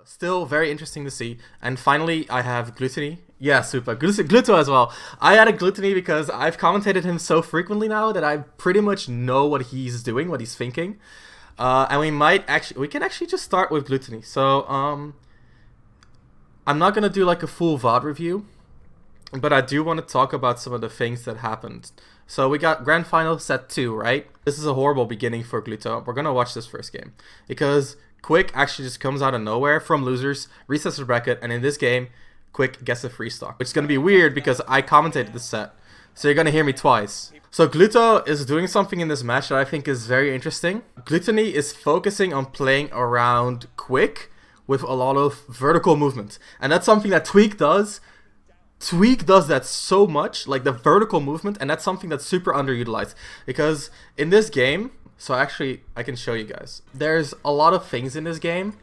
Still very interesting to see. And finally, I have Glutonny. Yeah, super. Gluto as well. I added Glutonny because I've commentated him so frequently now that I pretty much know what he's doing, what he's thinking. And we can actually just start with Glutonny. So, I'm not going to do like a full VOD review, but I do want to talk about some of the things that happened. So we got Grand Final Set 2, right? This is a horrible beginning for Gluto. We're going to watch this first game because Quick actually just comes out of nowhere from losers, resets the bracket, and in this game, Quick gets a free stock, which is going to be weird because I commentated the set. So you're going to hear me twice. So Gluto is doing something in this match that I think is very interesting. Glutonny is focusing on playing around Quick with a lot of vertical movement. And that's something that Tweak does. Tweak does that so much, like the vertical movement, and that's something that's super underutilized. Because in this game, so actually I can show you guys, there's a lot of things in this game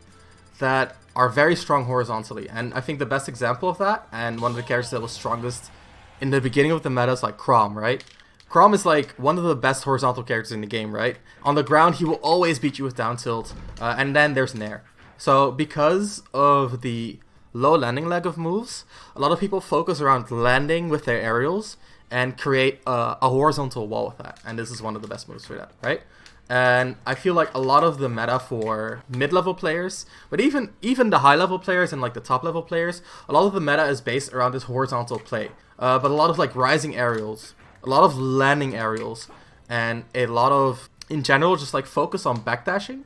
that are very strong horizontally. And I think the best example of that, and one of the characters that was strongest in the beginning of the meta is like Chrom, right? Chrom is like one of the best horizontal characters in the game, right? On the ground, he will always beat you with down tilt, and then there's Nair. So because of the low landing leg of moves, a lot of people focus around landing with their aerials and create a horizontal wall with that. And this is one of the best moves for that, right? And I feel like a lot of the meta for mid-level players, but even the high-level players and like the top-level players, a lot of the meta is based around this horizontal play. But a lot of like rising aerials, a lot of landing aerials, and a lot of, in general, just like focus on backdashing.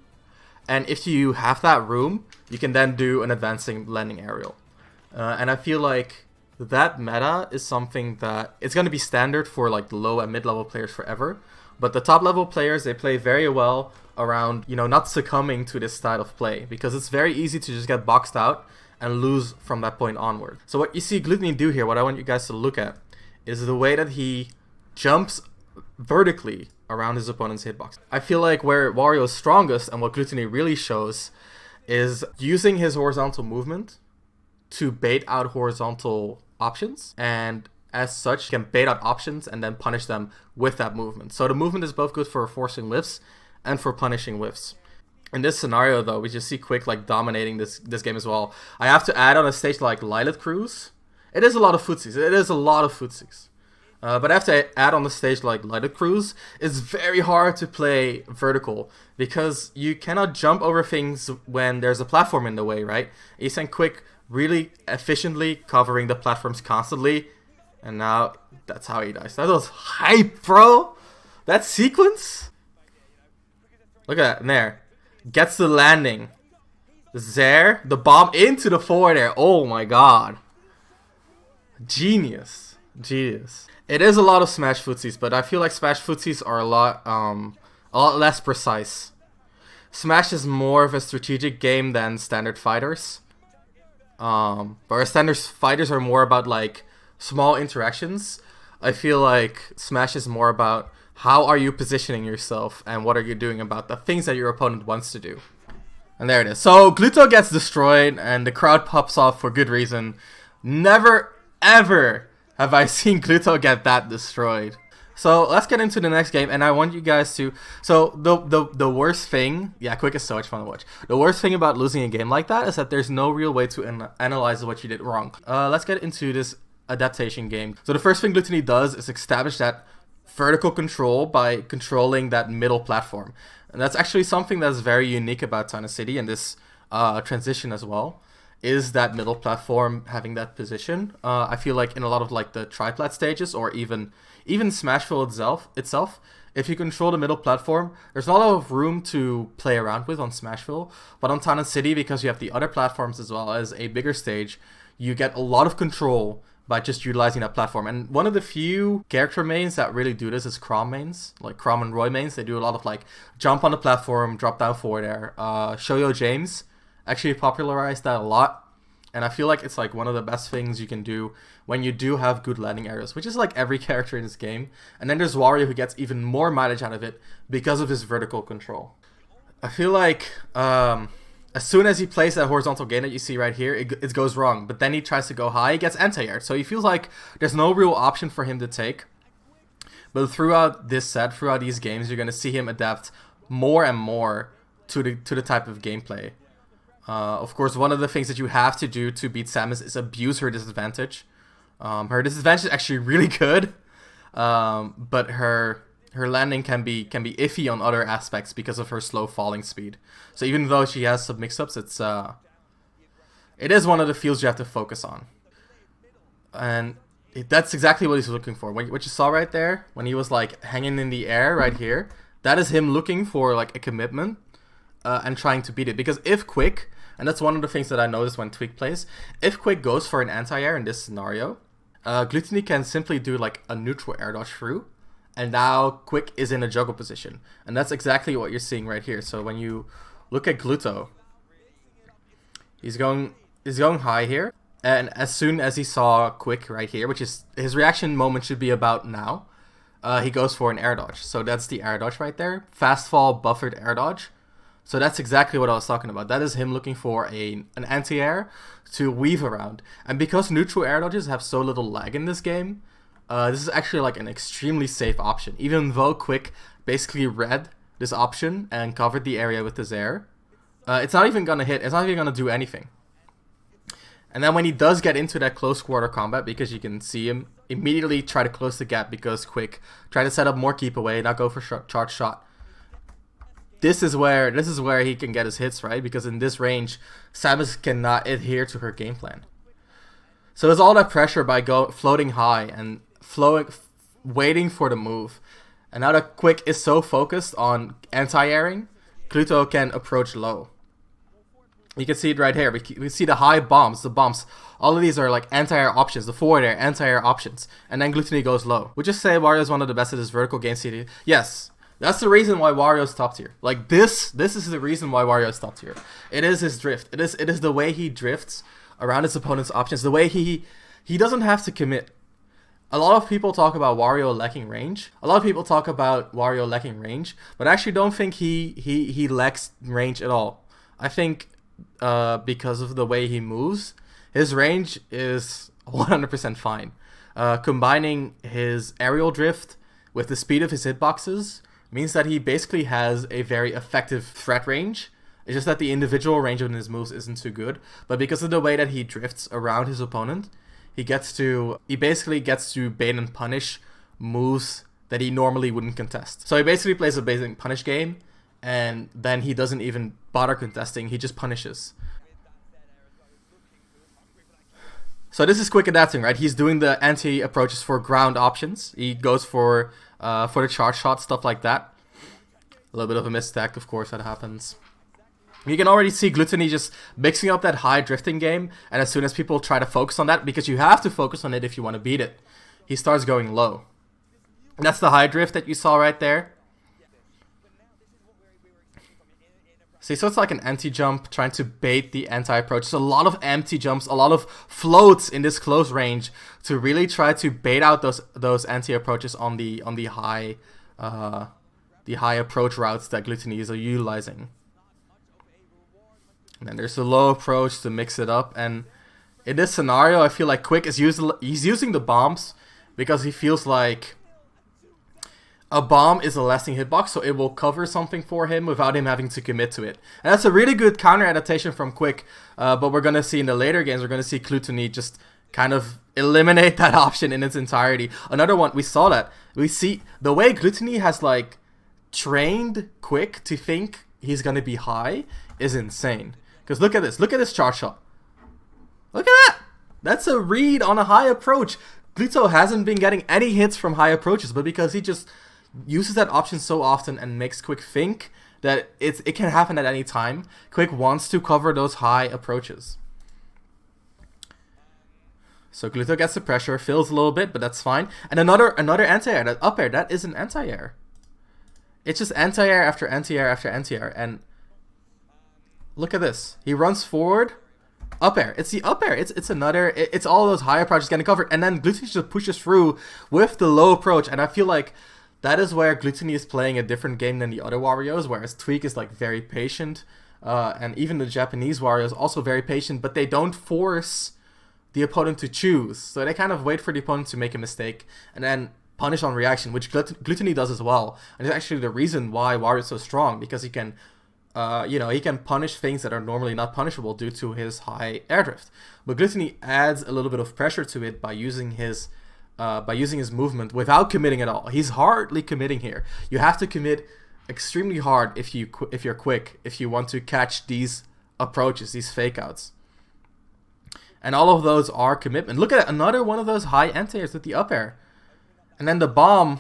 And if you have that room, you can then do an advancing landing aerial. And I feel like that meta is something that it's going to be standard for like the low and mid-level players forever. But the top-level players, they play very well around, you know, not succumbing to this style of play. Because it's very easy to just get boxed out and lose from that point onward. So what you see Glutonny do here, what I want you guys to look at, is the way that he jumps vertically around his opponent's hitbox. I feel like where Wario is strongest and what Glutonny really shows is using his horizontal movement to bait out horizontal options, and as such can bait out options and then punish them with that movement. So the movement is both good for forcing whiffs and for punishing whiffs. In this scenario though, we just see Quick like dominating this game as well. I have to add on a stage like Lilith Cruise. It is a lot of footsies. But I have to add on the stage like Lilith Cruise, it's very hard to play vertical because you cannot jump over things when there's a platform in the way, right? You send Quick really efficiently covering the platforms constantly, and now that's how he dies. That was hype, bro! That sequence? Look at that, there. Gets the landing. There, the bomb into the forward air. Oh my god. Genius. Genius. It is a lot of smash footsies, but I feel like smash footsies are a lot less precise. Smash is more of a strategic game than standard fighters. Whereas standard fighters are more about like small interactions. I feel like Smash is more about how are you positioning yourself and what are you doing about the things that your opponent wants to do. And there it is. So Gluto gets destroyed and the crowd pops off for good reason. Never ever have I seen Gluto get that destroyed. So let's get into the next game, and I want you guys to... So the worst thing... Yeah, Quick is so much fun to watch. The worst thing about losing a game like that is that there's no real way to analyze what you did wrong. Let's get into this adaptation game. So the first thing Glutonny does is establish that vertical control by controlling that middle platform. And that's actually something that's very unique about Tana City and this transition as well, is that middle platform having that position. I feel like in a lot of like the triplat stages or even Smashville itself, if you control the middle platform, there's not a lot of room to play around with on Smashville. But on Tana City, because you have the other platforms as well as a bigger stage, you get a lot of control by just utilizing that platform. And one of the few character mains that really do this is Chrom mains, like Chrom and Roy mains. They do a lot of like jump on the platform, drop down forward air. Shoyo James actually popularized that a lot. And I feel like it's like one of the best things you can do when you do have good landing areas, which is like every character in this game. And then there's Wario, who gets even more mileage out of it because of his vertical control. I feel like as soon as he plays that horizontal game that you see right here, it goes wrong. But then he tries to go high, he gets anti-air. So he feels like there's no real option for him to take. But throughout this set, throughout these games, you're going to see him adapt more and more to the type of gameplay. Of course, one of the things that you have to do to beat Samus is abuse her disadvantage. Her disadvantage is actually really good, but her landing can be iffy on other aspects because of her slow falling speed. So even though she has some mix-ups, it is one of the fields you have to focus on. And that's exactly what he's looking for. What you saw right there, when he was like hanging in the air right here, that is him looking for like a commitment and trying to beat it. Because if Quick, and that's one of the things that I noticed when Twig plays, if Quick goes for an anti-air in this scenario, Glutonny can simply do like a neutral air dodge through, and now Quick is in a juggle position. And that's exactly what you're seeing right here. So when you look at Gluto, he's going high here. And as soon as he saw Quick right here, which is his reaction moment should be about now, he goes for an air dodge. So that's the air dodge right there. Fast fall, buffered air dodge. So that's exactly what I was talking about. That is him looking for an anti-air to weave around. And because neutral air dodges have so little lag in this game, this is actually like an extremely safe option. Even though Quick basically read this option and covered the area with his air, it's not even going to hit. It's not even going to do anything. And then when he does get into that close quarter combat, because you can see him immediately try to close the gap because Quick try to set up more keep away, not go for charge shot. This is where he can get his hits, right? Because in this range, Samus cannot adhere to her game plan. So there's all that pressure by floating high and waiting for the move. And now that Quick is so focused on anti-airing, Gluto can approach low. You can see it right here. We see the high bombs, the bumps. All of these are like anti-air options, the forward air, anti-air options. And then Glutonny goes low. Would you say Wario is one of the best at this vertical game CD? Yes. That's the reason why Wario's top tier. Like this is the reason why Wario's top tier. It is his drift. It is the way he drifts around his opponent's options. The way he doesn't have to commit. A lot of people talk about Wario lacking range. But I actually don't think he lacks range at all. I think because of the way he moves, his range is 100% fine. Combining his aerial drift with the speed of his hitboxes means that he basically has a very effective threat range. It's just that the individual range of his moves isn't too good. But because of the way that he drifts around his opponent, he basically gets to bait and punish moves that he normally wouldn't contest. So he basically plays a bait and punish game, and then he doesn't even bother contesting, he just punishes. So this is Quick adapting, right? He's doing the anti-approaches for ground options. He goes for the charge shot, stuff like that. A little bit of a misstack, of course, that happens. You can already see Glutonny just mixing up that high drifting game, and as soon as people try to focus on that, because you have to focus on it if you want to beat it, he starts going low. And that's the high drift that you saw right there. See, so it's like an anti-jump trying to bait the anti-approach. There's a lot of empty jumps, a lot of floats in this close range to really try to bait out those anti-approaches on the high approach routes that Glutonny is utilizing. And then there's the low approach to mix it up. And in this scenario, I feel like Quick is using the bombs because he feels like a bomb is a lasting hitbox, so it will cover something for him without him having to commit to it. And that's a really good counter adaptation from Quick, but we're going to see in the later games, we're going to see Glutonny just kind of eliminate that option in its entirety. Another one, we saw that. We see the way Glutonny has like trained Quick to think he's going to be high is insane. Because look at this charge shot. Look at that! That's a read on a high approach. Gluto hasn't been getting any hits from high approaches, but because he just uses that option so often and makes Quick think that it can happen at any time, Quick wants to cover those high approaches. So Gluto gets the pressure, fills a little bit, but that's fine. And another anti-air, that up air, that is an anti-air. It's just anti-air after anti-air after anti-air, and look at this. He runs forward, up air. It's the up air. It's all those high approaches getting covered, and then Glutonny just pushes through with the low approach, and I feel like that is where Glutonny is playing a different game than the other Warios, whereas Tweak is like very patient, and even the Japanese Wario is also very patient, but they don't force the opponent to choose. So they kind of wait for the opponent to make a mistake and then punish on reaction, which Glutonny does as well. And it's actually the reason why Wario is so strong, because he can You know, he can punish things that are normally not punishable due to his high air drift. But Glutonny adds a little bit of pressure to it by using his movement without committing at all. He's hardly committing here. You have to commit extremely hard if you're quick, if you want to catch these approaches, these fake outs. And all of those are commitment. Look at another one of those high anti-airs with the up air. And then the bomb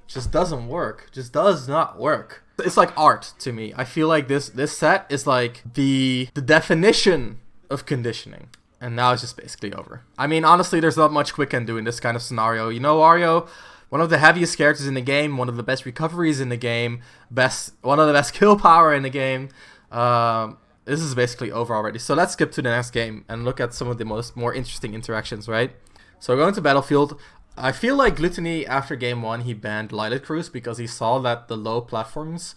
just doesn't work. Just does not work. It's like art to me. I feel like this set is like the definition of conditioning. And now it's just basically over. I mean, honestly, there's not much Quick can do in this kind of scenario. You know, Wario, one of the heaviest characters in the game, one of the best recoveries in the game, one of the best kill power in the game. This is basically over already. So let's skip to the next game and look at some of the more interesting interactions, right? So we're going to Battlefield. I feel like Glutonny, after game 1, he banned Lilac Cruise because he saw that the low platforms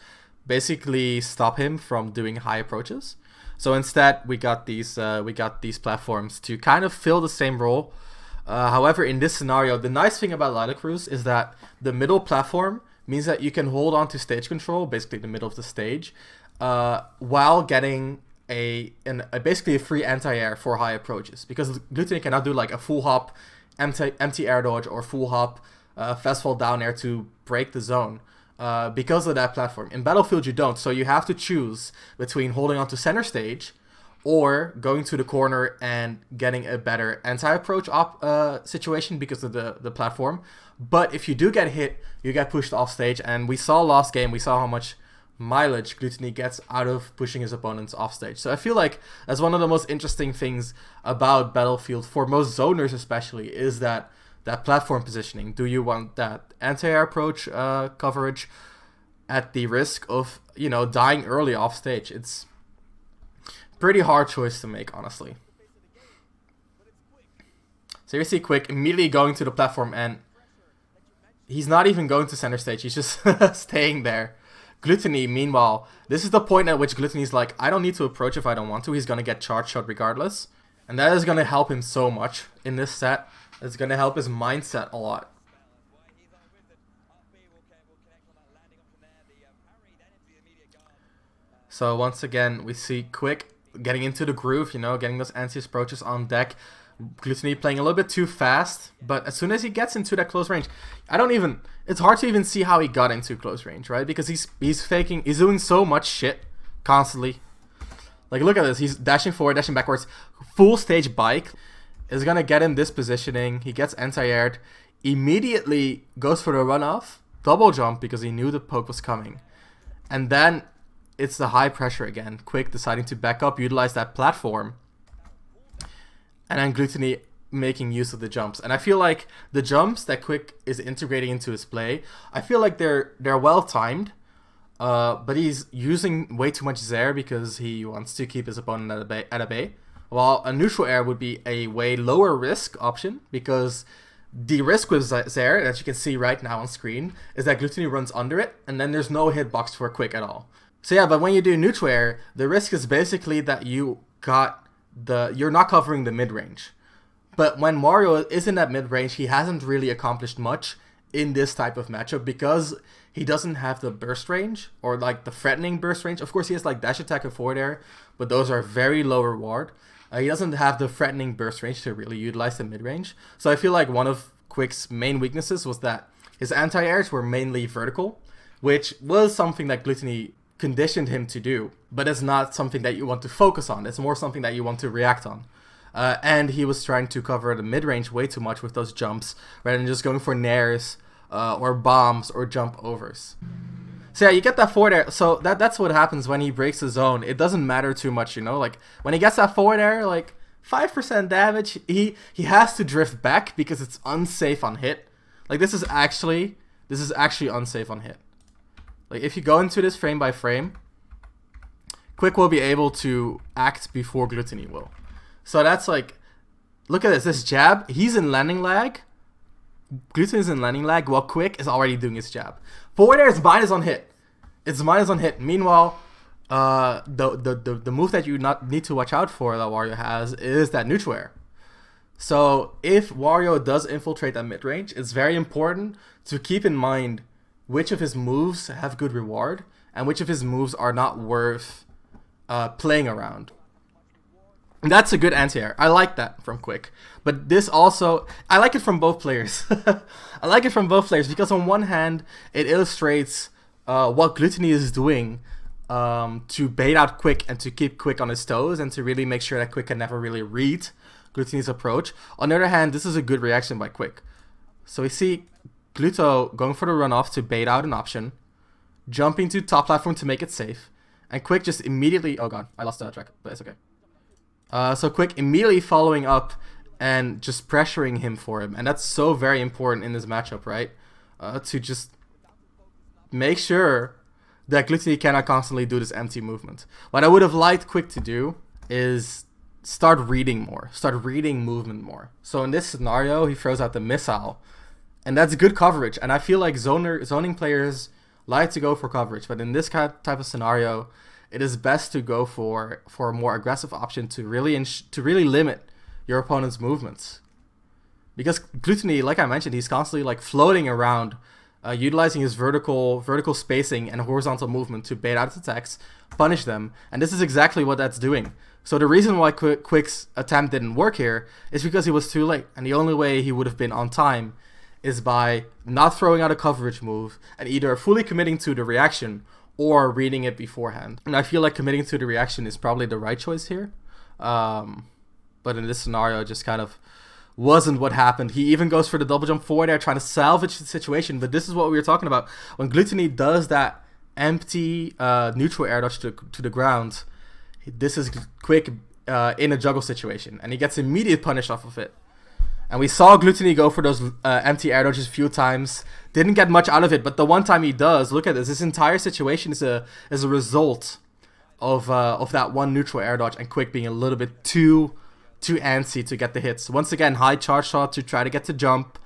basically stop him from doing high approaches. So instead, we got these platforms to kind of fill the same role. However, in this scenario, the nice thing about Lilac Cruise is that the middle platform means that you can hold on to stage control, basically the middle of the stage, while getting basically a free anti-air for high approaches. Because Glutonny cannot do like a full hop, empty air dodge, or full hop, fast fall down air to break the zone. Because of that platform. In Battlefield you don't, so you have to choose between holding on to center stage or going to the corner and getting a better anti-approach situation because of the platform. But if you do get hit, you get pushed off stage, and we saw last game, we saw how much mileage Glutonny gets out of pushing his opponents off stage. So I feel like that's one of the most interesting things about Battlefield, for most zoners especially, is that platform positioning. Do you want that anti-air approach coverage at the risk of, you know, dying early off stage? It's pretty hard choice to make, honestly. So you see Quick immediately going to the platform, and he's not even going to center stage. He's just staying there. Glutonny, meanwhile, this is the point at which Glutonny's like, I don't need to approach if I don't want to. He's going to get charge shot regardless. And that is going to help him so much in this set. It's going to help his mindset a lot. So once again, we see Quick getting into the groove, you know, getting those anti-approaches on deck. Glutonny playing a little bit too fast, but as soon as he gets into that close range, it's hard to even see how he got into close range, right? Because he's doing so much shit constantly. Like, look at this, he's dashing forward, dashing backwards, full stage bike is gonna get him this positioning. He gets anti-aired, immediately goes for the runoff, double jump because he knew the poke was coming, and then it's the high pressure again. Quick deciding to back up, utilize that platform, and then Glutonny making use of the jumps. And I feel like the jumps that Quick is integrating into his play, I feel like they're well timed, but he's using way too much Zair because he wants to keep his opponent at a bay. While a neutral air would be a way lower risk option, because the risk with Zair, that you can see right now on screen, is that Glutonny runs under it, and then there's no hitbox for Quick at all. So yeah, but when you do neutral air, the risk is basically that you're not covering the mid-range. But when Wario is in that mid-range, he hasn't really accomplished much in this type of matchup because he doesn't have the burst range, or like the threatening burst range. Of course, he has like dash attack and forward air, but those are very low reward. He doesn't have the threatening burst range to really utilize the mid-range. So I feel like one of Quick's main weaknesses was that his anti-airs were mainly vertical, which was something that Glutonny conditioned him to do, but it's not something that you want to focus on. It's more something that you want to react on. And he was trying to cover the mid-range way too much with those jumps, rather than just going for nairs or bombs or jump overs. So yeah, you get that forward air. So that's what happens when he breaks the zone. It doesn't matter too much, you know. Like when he gets that forward air, like 5% damage, he has to drift back because it's unsafe on hit. Like this is actually unsafe on hit. Like if you go into this frame by frame, Quick will be able to act before Glutonny will. So that's like, look at this jab. He's in landing lag. Glutonny is in landing lag while Quick is already doing his jab. Forward air is minus on hit. It's minus on hit. Meanwhile, the move that you need to watch out for that Wario has is that neutral air. So if Wario does infiltrate that mid range, it's very important to keep in mind which of his moves have good reward and which of his moves are not worth playing around. And that's a good anti-air. I like that from Quick. But this also, I like it from both players. I like it from both players because on one hand, it illustrates what Glutonny is doing to bait out Quick and to keep Quick on his toes and to really make sure that Quick can never really read Glutonny's approach. On the other hand, this is a good reaction by Quick. So we see Gluto going for the runoff to bait out an option, jumping to top platform to make it safe, and Quick just immediately, oh god, I lost the track, but it's okay. So Quick immediately following up and just pressuring him for him. And that's so very important in this matchup, right? To just make sure that Glutonny cannot constantly do this empty movement. What I would have liked Quick to do is start reading more. Start reading movement more. So in this scenario, he throws out the missile. And that's good coverage. And I feel like zoning players like to go for coverage. But in this type of scenario, it is best to go for a more aggressive option to really limit your opponent's movements. Because Glutonny, like I mentioned, he's constantly like floating around, utilizing his vertical spacing and horizontal movement to bait out his attacks, punish them, and this is exactly what that's doing. So the reason why Quick's attempt didn't work here is because he was too late, and the only way he would have been on time is by not throwing out a coverage move and either fully committing to the reaction or reading it beforehand. And I feel like committing to the reaction is probably the right choice here. But in this scenario, it just kind of wasn't what happened. He even goes for the double jump forward there, trying to salvage the situation. But this is what we were talking about. When Glutonny does that empty neutral air dodge to the ground, this is Quick in a juggle situation. And he gets immediate punish off of it. And we saw Glutonny go for those empty air dodges a few times. Didn't get much out of it, but the one time he does, look at this. This entire situation is a result of that one neutral air dodge and Quick being a little bit too antsy to get the hits. Once again, high charge shot to try to get to jump.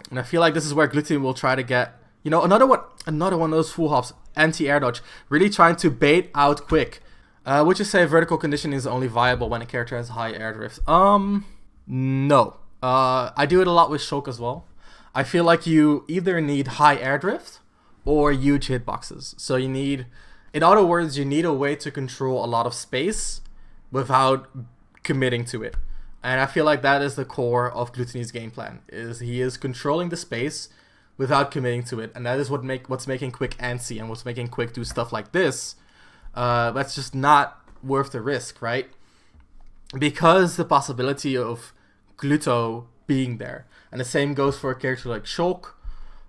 And I feel like this is where Glutonny will try to get, you know, another one of those full hops, anti-air dodge, really trying to bait out Quick. Would you say vertical condition is only viable when a character has high air drift? No. I do it a lot with Shulk as well. I feel like you either need high air drift or huge hitboxes. So you need, in other words, you need a way to control a lot of space without committing to it. And I feel like that is the core of Glutonny's game plan, is he is controlling the space without committing to it. And that is what's making Quick antsy and what's making Quick do stuff like this. That's just not worth the risk, right? Because the possibility of Gluto being there. And the same goes for a character like Shulk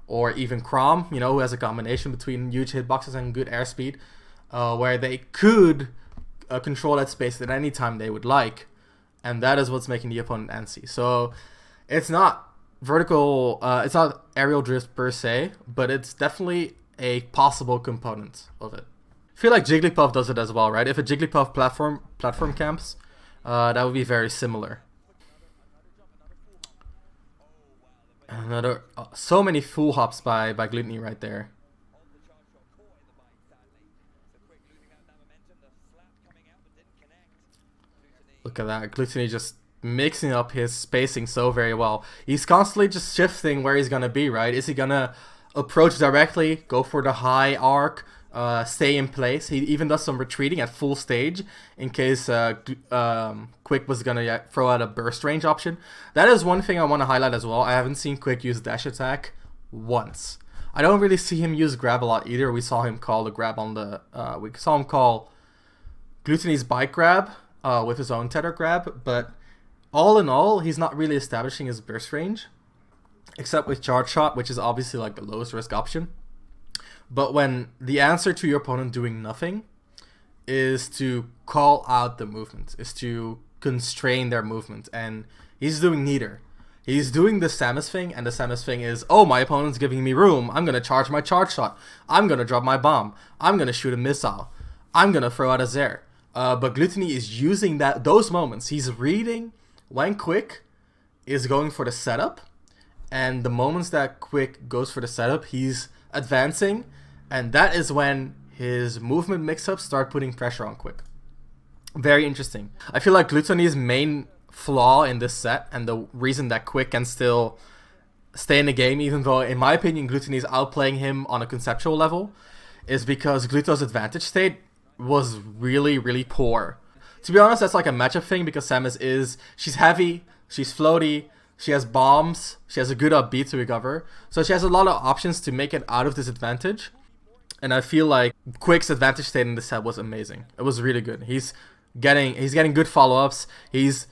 or even Chrom, you know, who has a combination between huge hitboxes and good airspeed, where they could control that space at any time they would like. And that is what's making the opponent antsy. So it's not vertical, it's not aerial drift per se, but it's definitely a possible component of it. I feel like Jigglypuff does it as well, right? If a Jigglypuff platform camps, that would be very similar. Another so many full hops by Glutonny right there. Look at that, Glutonny just mixing up his spacing so very well. He's constantly just shifting where he's gonna be, right? Is he gonna approach directly, go for the high arc, stay in place? He even does some retreating at full stage in case Quick was gonna throw out a burst range option. That is one thing I want to highlight as well. I haven't seen Quick use dash attack once. I don't really see him use grab a lot either. We saw him call the grab on the we saw him call Glutonny's bike grab with his own tether grab, but all in all, he's not really establishing his burst range, except with charge shot, which is obviously like the lowest risk option. But when the answer to your opponent doing nothing is to call out the movement, is to constrain their movement, and he's doing neither. He's doing the Samus thing, and the Samus thing is, oh, my opponent's giving me room, I'm gonna charge my charge shot, I'm gonna drop my bomb, I'm gonna shoot a missile, I'm gonna throw out a Zair. But Glutonny is using those moments. He's reading when Quick is going for the setup, and the moments that Quick goes for the setup, he's advancing, and that is when his movement mix-ups start putting pressure on Quick. Very interesting. I feel like Glutonny's main flaw in this set, and the reason that Quick can still stay in the game, even though, in my opinion, Glutonny is outplaying him on a conceptual level, is because Gluto's advantage state was really, really poor. To be honest, that's like a matchup thing because Samus she's heavy, she's floaty, she has bombs, she has a good up B to recover. So she has a lot of options to make it out of this advantage. And I feel like Quick's advantage state in this set was amazing. It was really good. He's getting good follow-ups. He's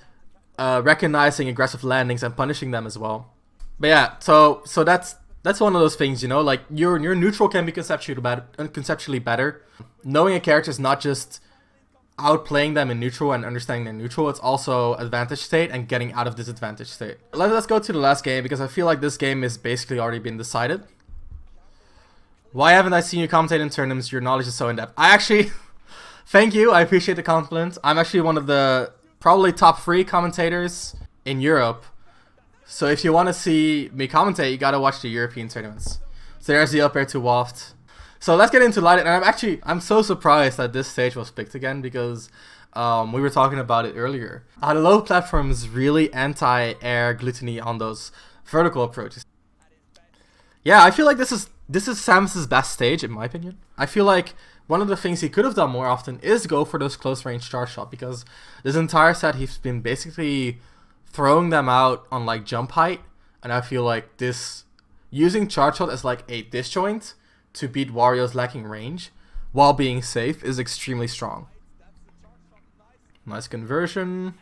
recognizing aggressive landings and punishing them as well. But yeah, so that's one of those things, you know, like your neutral can be conceptually better. Knowing a character is not just outplaying them in neutral and understanding their neutral, it's also advantage state and getting out of disadvantage state. Let's go to the last game because I feel like this game is basically already been decided. Why haven't I seen you commentate in tournaments? Your knowledge is so in-depth. I actually, thank you, I appreciate the compliment. I'm actually one of the probably top 3 commentators in Europe. So if you want to see me commentate, you gotta watch the European tournaments. So there's the up air to waft. So let's get into Light. And I'm so surprised that this stage was picked again because we were talking about it earlier. The low platform is really anti-air Glutonny on those vertical approaches. Yeah, I feel like this is Samus' best stage in my opinion. I feel like one of the things he could have done more often is go for those close range charge shot because this entire set he's been basically throwing them out on like jump height, and I feel like this using charge shot as like a disjoint to beat Wario's lacking range while being safe is extremely strong. Nice conversion.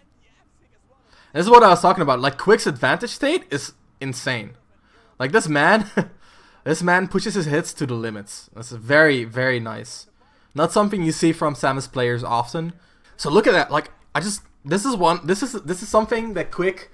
This is what I was talking about. Like Quick's advantage state is insane. Like this man, this man pushes his hits to the limits. That's very, very nice. Not something you see from Samus players often. So look at that. Like this is something that Quick.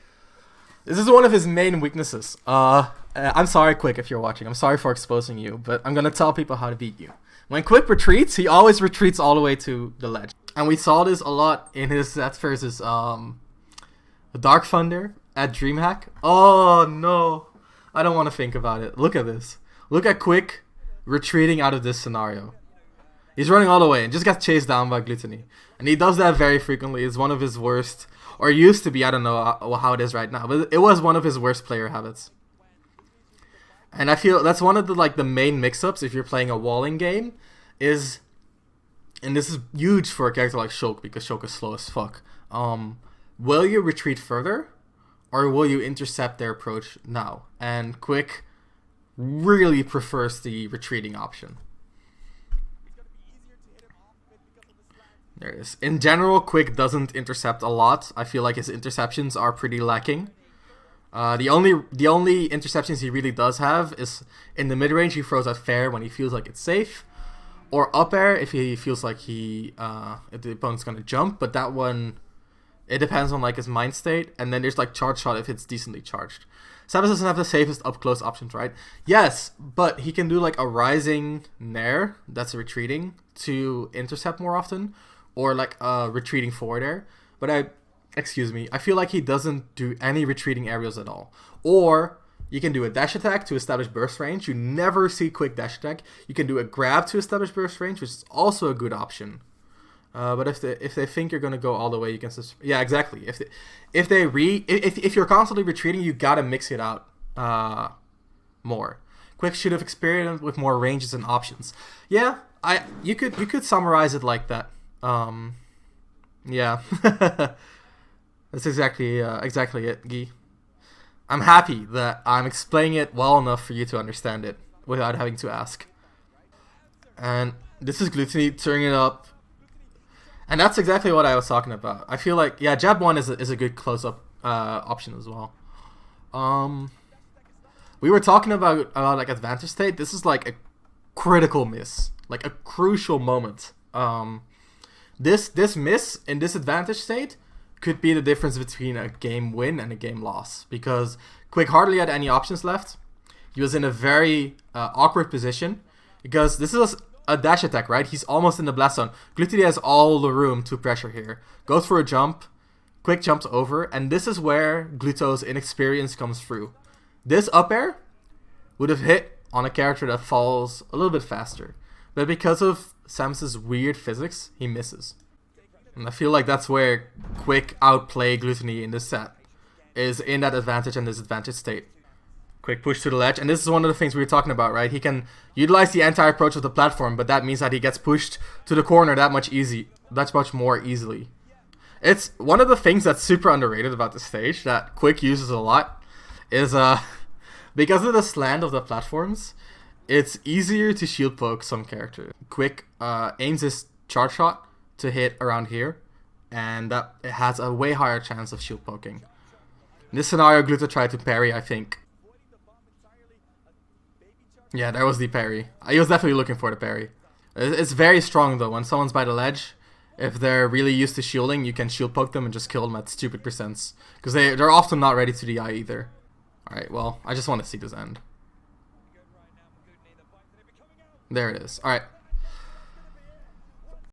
This is one of his main weaknesses. I'm sorry, Quick, if you're watching. I'm sorry for exposing you, but I'm gonna tell people how to beat you. When Quick retreats, he always retreats all the way to the ledge, and we saw this a lot in his sets versus Dark Thunder at DreamHack. Oh no, I don't want to think about it. Look at this. Look at Quick retreating out of this scenario. He's running all the way and just got chased down by Glutonny, and he does that very frequently. It's one of his worst. Or used to be, I don't know how it is right now, but it was one of his worst player habits. And I feel that's one of the main mix-ups if you're playing a walling game is, and this is huge for a character like Shulk because Shulk is slow as fuck. Will you retreat further or will you intercept their approach now? And Quick really prefers the retreating option. There it is. In general, Quick doesn't intercept a lot. I feel like his interceptions are pretty lacking. The only interceptions he really does have is in the mid range. He throws out fair when he feels like it's safe, or up air if he feels like if the opponent's gonna jump. But that one, it depends on like his mind state. And then there's like charge shot if it's decently charged. Samus doesn't have the safest up close options, right? Yes, but he can do like a rising nair that's retreating to intercept more often. Or like retreating forward air. But I feel like he doesn't do any retreating aerials at all. Or you can do a dash attack to establish burst range. You never see Quick dash attack. You can do a grab to establish burst range, which is also a good option. But if they think you're gonna go all the way, you can yeah, exactly. If you're constantly retreating, you gotta mix it out more. Quick should have experimented with more ranges and options. Yeah, you could summarize it like that. Yeah. That's exactly it, Guy. I'm happy that I'm explaining it well enough for you to understand it without having to ask. And this is Glutonny turning it up. And that's exactly what I was talking about. I feel like, yeah, jab 1 is a good close-up option as well. We were talking about like advantage state. This is like a critical miss. Like a crucial moment. This miss in this advantage state could be the difference between a game win and a game loss because Quick hardly had any options left. He was in a very awkward position because this is a dash attack, right? He's almost in the blast zone. Glutonny has all the room to pressure here. Goes for a jump, Quick jumps over, and this is where Gluto's inexperience comes through. This up air would have hit on a character that falls a little bit faster, but because of Samus's weird physics, he misses. And I feel like that's where Quick outplay Glutonny in this set, is in that advantage and disadvantage state. Quick push to the ledge, and this is one of the things we were talking about, right? He can utilize the anti-approach of the platform, but that means that he gets pushed to the corner that much more easily. It's one of the things that's super underrated about the stage that Quick uses a lot is because of the slant of the platforms, it's easier to shield poke some characters. Quick aims his charge shot to hit around here, and that it has a way higher chance of shield poking. In this scenario, Gluto tried to parry, I think. Yeah, there was the parry. He was definitely looking for the parry. It's very strong though. When someone's by the ledge, if they're really used to shielding, you can shield poke them and just kill them at stupid percents. Because they're often not ready to DI either. Alright, well, I just want to see this end. There it is. Alright.